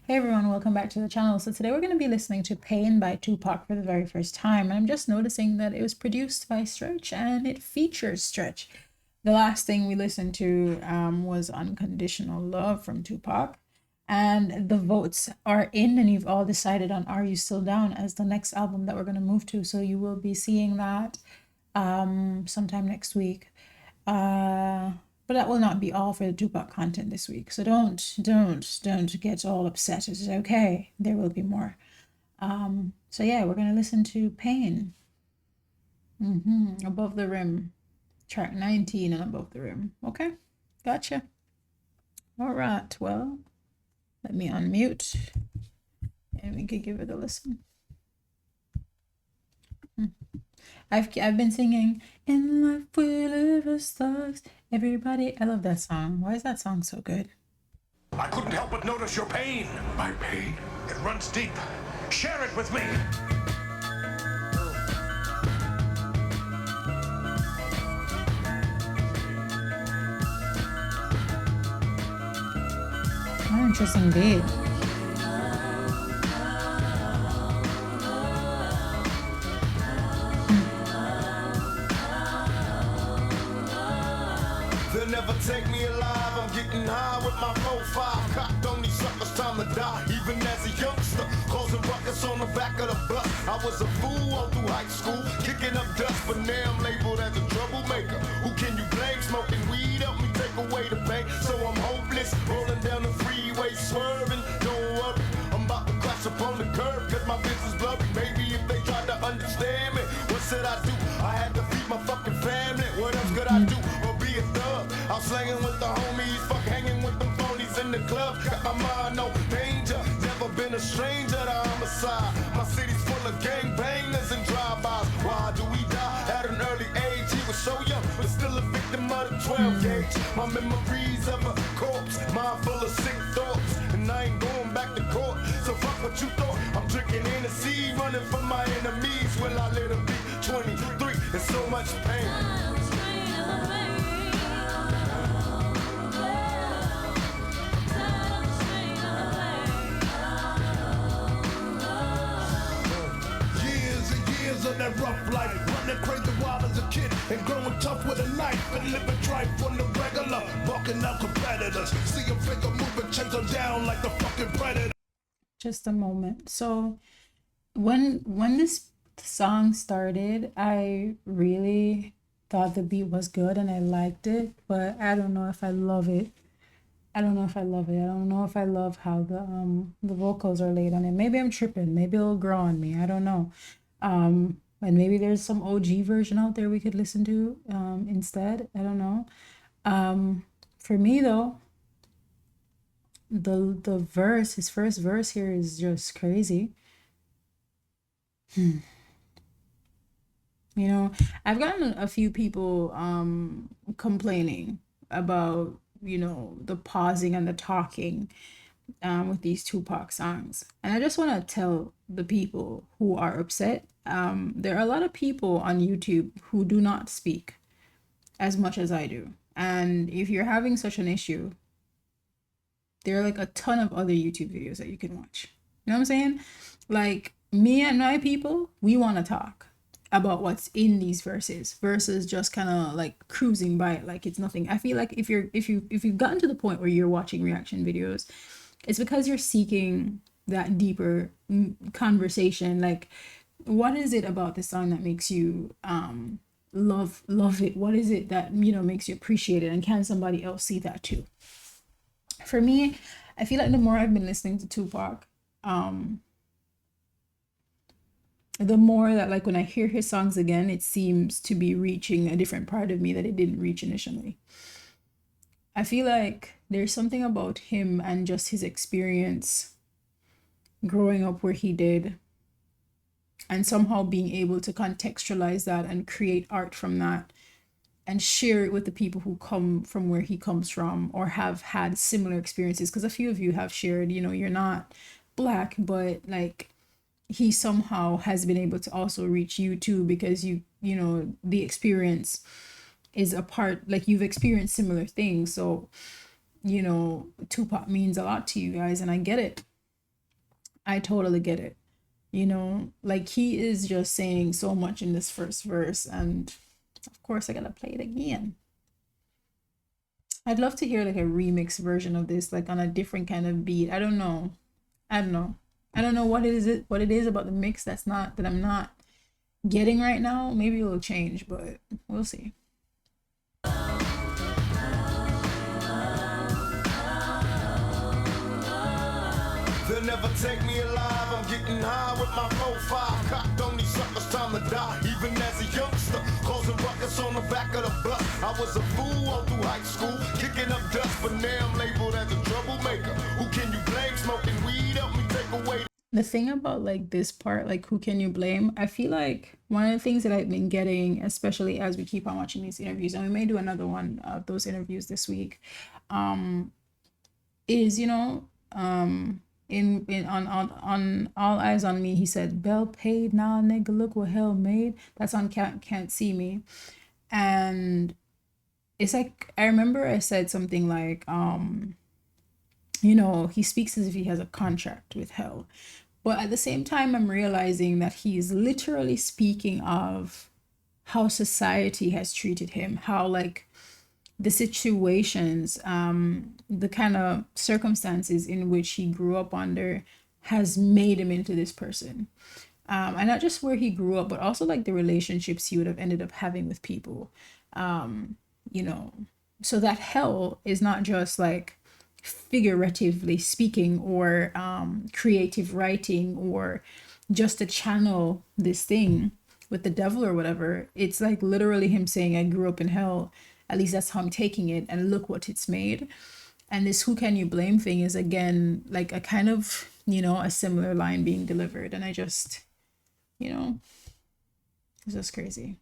Hey everyone, welcome back to the channel. So today we're going to be listening to Pain by Tupac for the very first time. And I'm just noticing that it was produced by Stretch and it features Stretch. The last thing we listened to was Unconditional Love from Tupac. And the votes are in and you've all decided on Are You Still Down as the next album that we're going to move to. So you will be seeing that sometime next week. But that will not be all for the Tupac content this week. So don't get all upset. It's okay. There will be more. So yeah, we're gonna listen to Pain. Above the Rim, track 19 and Above the Rim. Okay, gotcha. All right. Well, let me unmute, and we could give it a listen. I've been singing "In Life We Live as Thugs." Everybody, I love that song. Why is that song so good? I couldn't help but notice your pain. My pain? It runs deep. Share it with me. Oh, interesting beat. They'll never take me alive. I'm getting high with my 4-5. Cocked on these suckers, time to die. Even as a youngster, causing ruckus on the back of the bus. I was a fool all through high school, kicking up dust, but now I'm labeled as a troublemaker. Who can you blame? Smoking weed help me take away the pain. So I'm hopeless, rolling down the freeway, swerving. Don't worry, I'm about to crash up on the curb, cause my business blurry. Maybe if they tried to understand me, what should I do? I had to feed my fucking family. What else could I do? Or be a thug? I'm slanging with the homies, fuck hanging with them phonies in the club. Got my mind no danger, never been a stranger to homicide. My city's full of gangbangers and drive-bys. Why do we die at an early age? He was so young, but still a victim of the 12 gauge. My memories of a corpse, mind full of sick thoughts, and I ain't going back to court. So fuck what you thought. I'm drinking Hennessy, running from my enemies. Will I let them be 23 and so much pain? Of that rough life, running crazy wild as a kid and growing tough with a knife and living tripe on the regular, walking out competitors. See a figure moving, chase them down like the fucking predator. Just a moment. So when this song started, I really thought the beat was good and I liked it, but I don't know if I love it. I don't know if I love it. I don't know if I love how the vocals are laid on it. Maybe I'm tripping. Maybe it'll grow on me. I don't know. And maybe there's some OG version out there we could listen to instead. I don't know. For me though, the verse, his first verse here is just crazy. You know, I've gotten a few people complaining about, you know, the pausing and the talking with these Tupac songs. And I just want to tell the people who are upset, there are a lot of people on YouTube who do not speak as much as I do. And if you're having such an issue, there are like a ton of other YouTube videos that you can watch. You know what I'm saying? Like me and my people, we want to talk about what's in these verses versus just kind of like cruising by it like it's nothing. I feel like if you've gotten to the point where you're watching reaction videos, it's because you're seeking that deeper conversation. Like, what is it about this song that makes you love it? What is it that, you know, makes you appreciate it? And can somebody else see that too? For me, I feel like the more I've been listening to Tupac, the more that, like, when I hear his songs again, it seems to be reaching a different part of me that it didn't reach initially. I feel like there's something about him and just his experience growing up where he did, and somehow being able to contextualize that and create art from that and share it with the people who come from where he comes from or have had similar experiences. Because a few of you have shared, you know, you're not Black, but like he somehow has been able to also reach you too, because you know, the experience is a part, like you've experienced similar things. So, you know, Tupac means a lot to you guys, and I get it. I totally get it. You know, like he is just saying so much in this first verse, and of course I gotta play it again. I'd love to hear like a remix version of this, like on a different kind of beat. I don't know. I don't know. I don't know what it is about the mix that I'm not getting right now. Maybe it'll change, but we'll see. They'll never take me alive. I'm getting high with my 4-5. Cocked on these suckers, time to die. Even as a youngster, causing ruckus on the back of the bus. I was a fool all through high school, kicking up dust, but now I'm labeled as a troublemaker. Who can you blame? Smoking weed help me take away. The thing about like this part, like who can you blame? I feel like one of the things that I've been getting, especially as we keep on watching these interviews, and we may do another one of those interviews this week, is in on All Eyes on Me, he said, "Bell paid, nah nigga, look what hell made." That's on Can't See Me. And it's like, I remember I said something like, he speaks as if he has a contract with hell. But at the same time, I'm realizing that he's literally speaking of how society has treated him, how like the situations, the kind of circumstances in which he grew up under has made him into this person. And not just where he grew up, but also like the relationships he would have ended up having with people. So that hell is not just like figuratively speaking or creative writing or just to channel this thing with the devil or whatever. It's like literally him saying, I grew up in hell. At least that's how I'm taking it, and look what it's made. And this who can you blame thing is again like a kind of, a similar line being delivered. And I just, it's just crazy.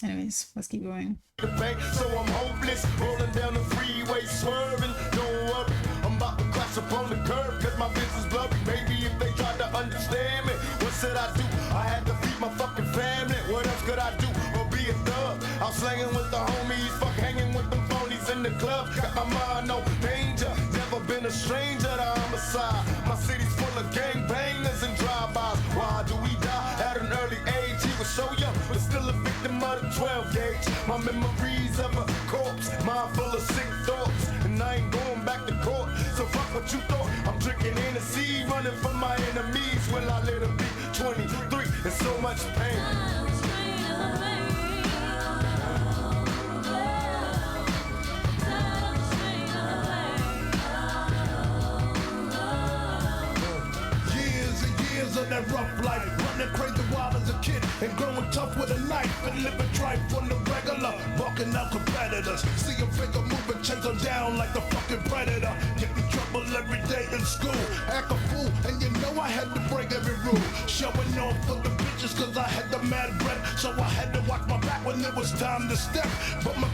Anyways, let's keep going. So I'm hopeless, rolling down the freeway, swerving. Don't worry, I'm about to crash upon the curb, cause my business blurry. Maybe if they tried to understand me, what should I do? I had to feed my fucking family. What else could I do? Or be a thug? I'm slanging with the homies, fuck hanging with them phonies in the club. Got my mind no danger, never been a stranger to homicide. My city's full of gangbangers and drive-bys. Why do we die at an early age? He was so young, but still a victim of the 12 gauge. My memories of a corpse, mind full of sick thoughts, and I ain't going back to court. So fuck what you thought. I'm drinking Hennessy, running from my enemies. Will I let them be 23 and so much pain? Of that rough life, running crazy wild as a kid and growing tough with a knife and living tripe on the regular, barking out competitors. See a figure moving, chase them down like the fucking predator. Get in trouble every day in school, act a fool, and you know I had to break every rule. Showing off for the bitches cause I had the mad breath, so I had to watch my back when it was time to step. But my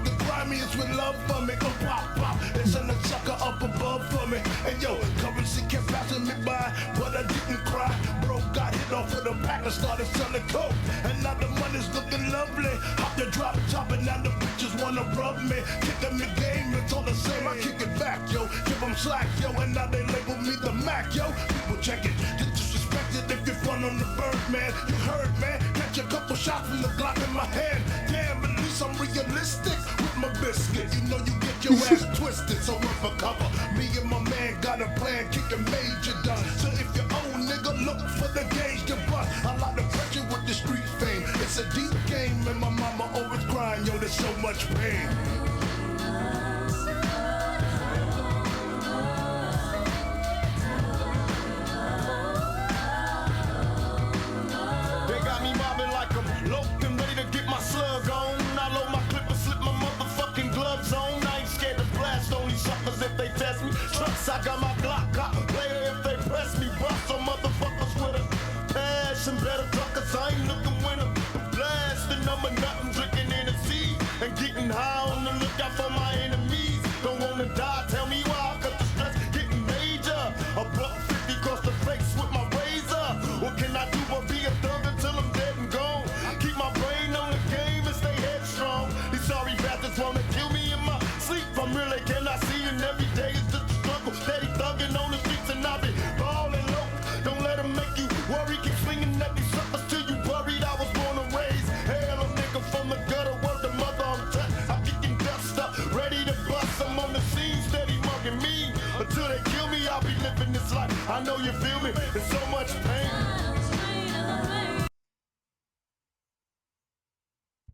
the grimiest with love for me. Go pop pop, and send a sucker up above for me. And yo, currency kept passing me by, but I didn't cry. Bro got hit off with a pack and started selling coke, and now the money's looking lovely. Hop the drop top and now the bitches wanna rub me. Kick them the game, it's all the same. I kick it back, yo, give them slack, yo, and now they label me the Mac, yo. People check it, get disrespected if you front on the bird, man. You heard, man, catch a couple shots from the Glock in my hand. Damn, at least I'm realistic with my biscuit. You know you get your ass twisted, so run for cover. Me and my man got a plan, kicking major done. So if you old nigga, look for the gauge to bust. I like the pressure with the street fame. It's a deep game, and my mama always crying, yo, there's so much pain. They got me mobbing like I'm loped and ready to get my slug on. I load my clip and slip my motherfucking gloves on. I ain't scared to blast on these suckers if they test me. Trucks, I got my Glock cop later if they press me. Bust on motherfuckers with a passion, better truckers. I ain't looking when I'm blasting. I'm a nothing, drinking Hennessy and getting high on the lookout for my enemies. Don't wanna die, tell me why, cause the stress getting major. A buck 50 across the face with my razor. What can I do but be a thug until I'm dead and gone? Keep my brain on the game and stay headstrong. These sorry bastards wanna kill me in my sleep. I'm really cannot see, and every day is just a struggle. Steady thugging on the streets and I be ballin' I'll be living this life. I know you feel me. There's so much pain.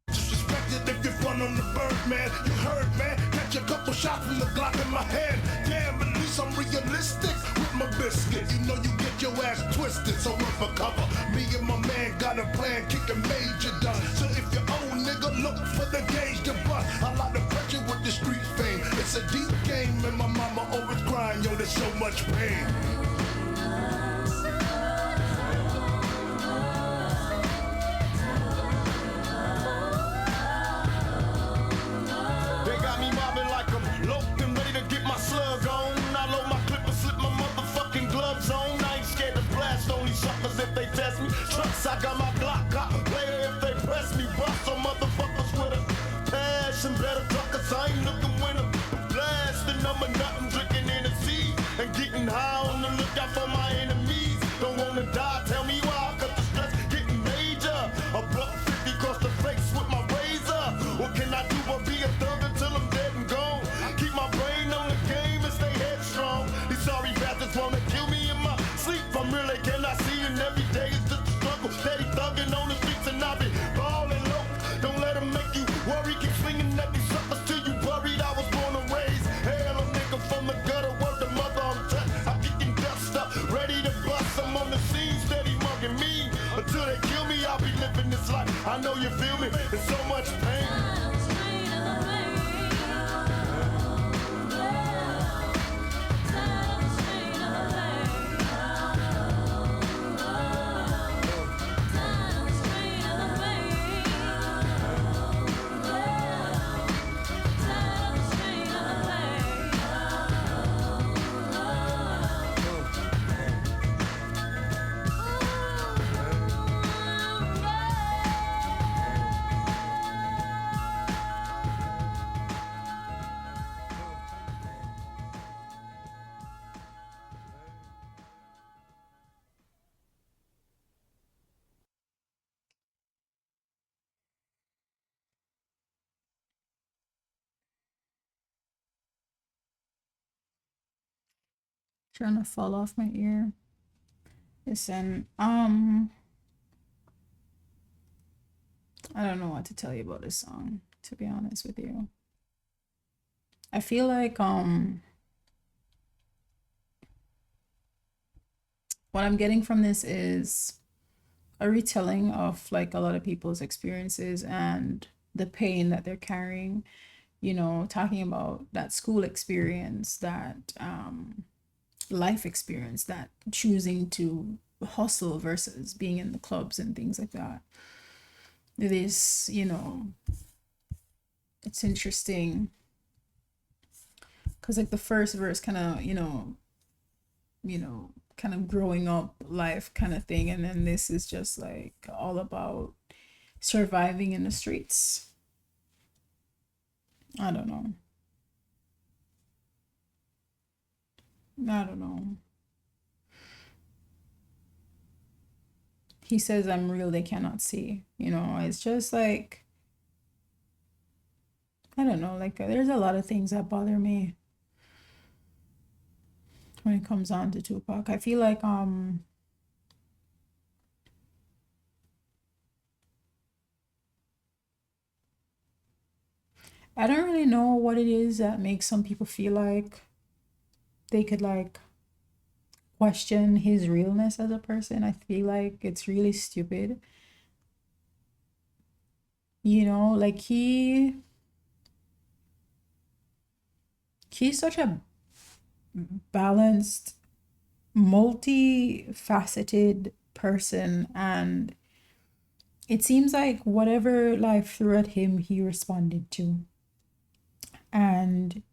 Disrespected if you run on the bird, man. You heard, man. Catch a couple shots from the Glock in my hand. Damn, at least I'm realistic with my biscuit. You know you get your ass twisted, so run for cover. Me and my man got a plan, kicking major done. So if you old nigga, look for the gauge to bust. I like the pressure with the street fame. It's a deep game, and my mama always crying, yo, there's so much pain. They got me mobbing like I'm loped and ready to get my slug on. I load my clip and slip my motherfucking gloves on. I ain't scared to blast on these suckers if they test me. Trucks, I got my Glock cop later if they press me. Bust on motherfuckers with a passion. Better truckers, I ain't looking when I'm blasting. I'm a nothing, drinking in the sea and getting high on the lookout for my enemies. Don't wanna die, tell me why, cause the stress getting major. A buck 50 across the face with my razor. What can I do but be a thug until I'm dead and gone? Keep my brain on the game and stay headstrong. These sorry bastards wanna kill me in my sleep. I'm really cannot see and every day is just a struggle. Steady thugging on the streets and I be ballin' low. Don't let them make you worry. Keep swinging at these suckers till you worried. I was born and raised. Hell, a nigga from the gutter. Word the mother I'm touched. I'm kicking dust up, ready to bust. I'm on the scene, steady mugging me. Until they kill me, I'll be living this life. I know you feel me. There's so much pain. Trying to fall off my ear. Listen, I don't know what to tell you about this song, to be honest with you. I feel like what I'm getting from this is a retelling of like a lot of people's experiences and the pain that they're carrying, you know, talking about that school experience, that life experience, that choosing to hustle versus being in the clubs and things like that. This, you know, it's interesting because like the first verse kind of, kind of growing up life kind of thing, and then this is just like all about surviving in the streets. I don't know. I don't know. He says, I'm real, they cannot see. You know, it's just like, I don't know, like there's a lot of things that bother me when it comes on to Tupac. I feel like I don't really know what it is that makes some people feel like they could like question his realness as a person. I feel like it's really stupid. You know, like he's such a balanced, multifaceted person, and it seems like whatever life threw at him, he responded to. And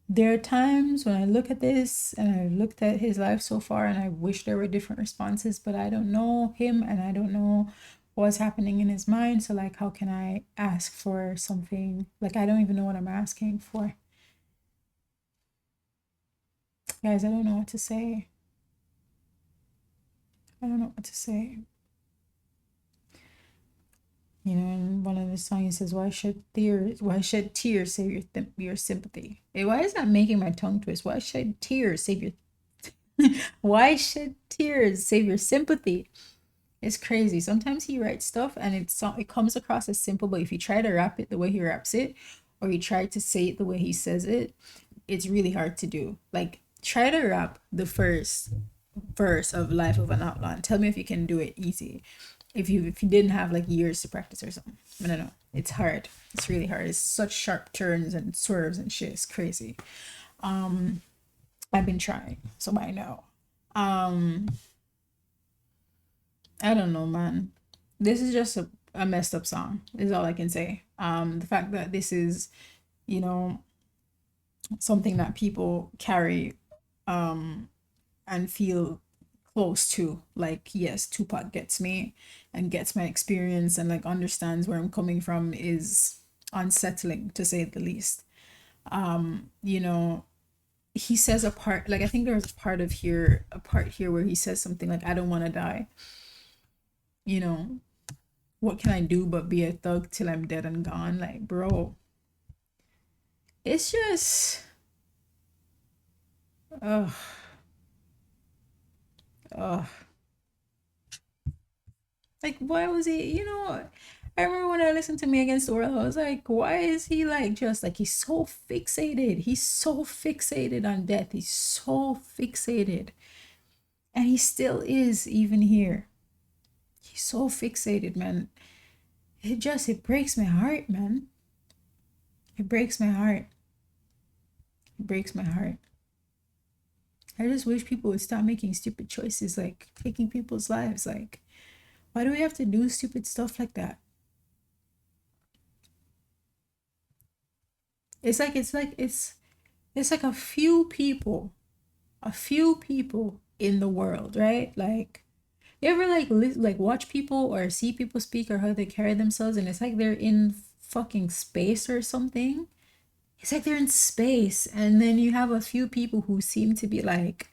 there are times when I look at this and I looked at his life so far and I wish there were different responses, but I don't know him and I don't know what's happening in his mind. So like, how can I ask for something? Like, I don't even know what I'm asking for. Guys, I don't know what to say. I don't know what to say. You know, in one of the songs he says, why shed tears save your sympathy? Why is that making my tongue twist? Why shed tears save your why shed tears save your sympathy? It's crazy. Sometimes he writes stuff and it comes across as simple, but if you try to rap it the way he raps it, or you try to say it the way he says it, it's really hard to do. Like, try to rap the first verse of Life of an Outlaw and tell me if you can do it easy. If you didn't have like years to practice or something. I don't know. It's hard. It's really hard. It's such sharp turns and swerves and shit. It's crazy. I've been trying, so I know. I don't know, man. This is just a messed up song, is all I can say. The fact that this is, you know, something that people carry and feel close to. Like, yes, Tupac gets me and gets my experience and like understands where I'm coming from is unsettling, to say the least. You know, he says a part, like I think there's a part here where he says something like, I don't want to die. You know, what can I do but be a thug till I'm dead and gone? Like, bro, it's just, ugh, ugh. Like, why was he, you know, I remember when I listened to Me Against the World, I was like, why is he like, just like, he's so fixated. He's so fixated on death. He's so fixated. And he still is, even here. He's so fixated, man. It breaks my heart, man. It breaks my heart. It breaks my heart. I just wish people would stop making stupid choices, like taking people's lives. Like, why do we have to do stupid stuff like that? It's like a few people in the world, right? Like, you ever like watch people or see people speak or how they carry themselves, and it's like they're in fucking space or something. It's like they're in space, and then you have a few people who seem to be like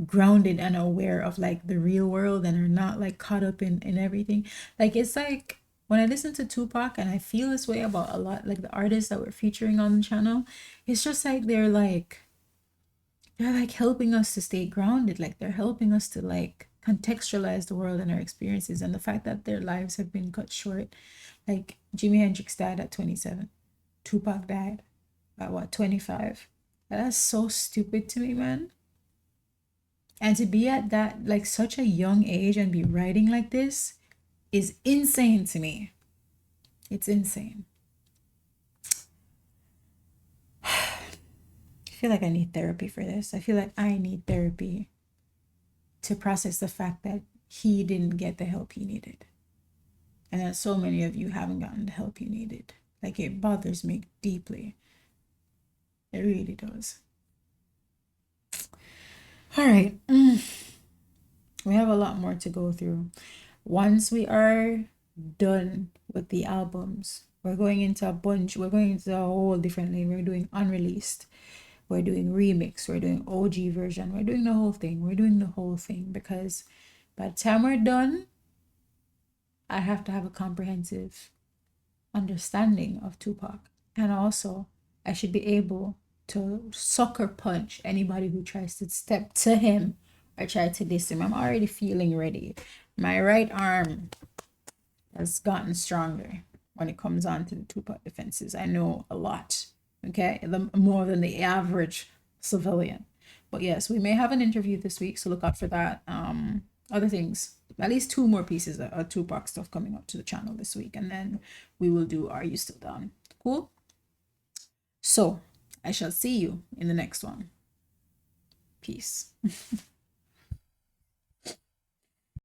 grounded and aware of like the real world and are not like caught up in everything. Like, it's like when I listen to Tupac, and I feel this way about a lot like the artists that we're featuring on the channel, it's just like they're like helping us to stay grounded. Like, they're helping us to like contextualize the world and our experiences, and the fact that their lives have been cut short. Like, Jimi Hendrix died at 27. Tupac died at what, 25? That's so stupid to me, man. And to be at that, like, such a young age and be writing like this is insane to me. It's insane. I feel like I need therapy for this. I feel like I need therapy to process the fact that he didn't get the help he needed. And that so many of you haven't gotten the help you needed. Like, it bothers me deeply. It really does. All right. We have a lot more to go through. Once we are done with the albums, we're going into a whole different lane. We're doing unreleased. We're doing remix. We're doing OG version. We're doing the whole thing. We're doing the whole thing, because by the time we're done, I have to have a comprehensive understanding of Tupac. And also, I should be able to sucker punch anybody who tries to step to him or try to diss him. I'm already feeling ready. My right arm has gotten stronger when it comes on to the Tupac defenses. I know a lot, okay? More than the average civilian. But yes, we may have an interview this week, so look out for that. Other things, at least 2 more pieces of Tupac stuff coming up to the channel this week, and then we will do Are You Still Down? Cool? So, I shall see you in the next one. Peace.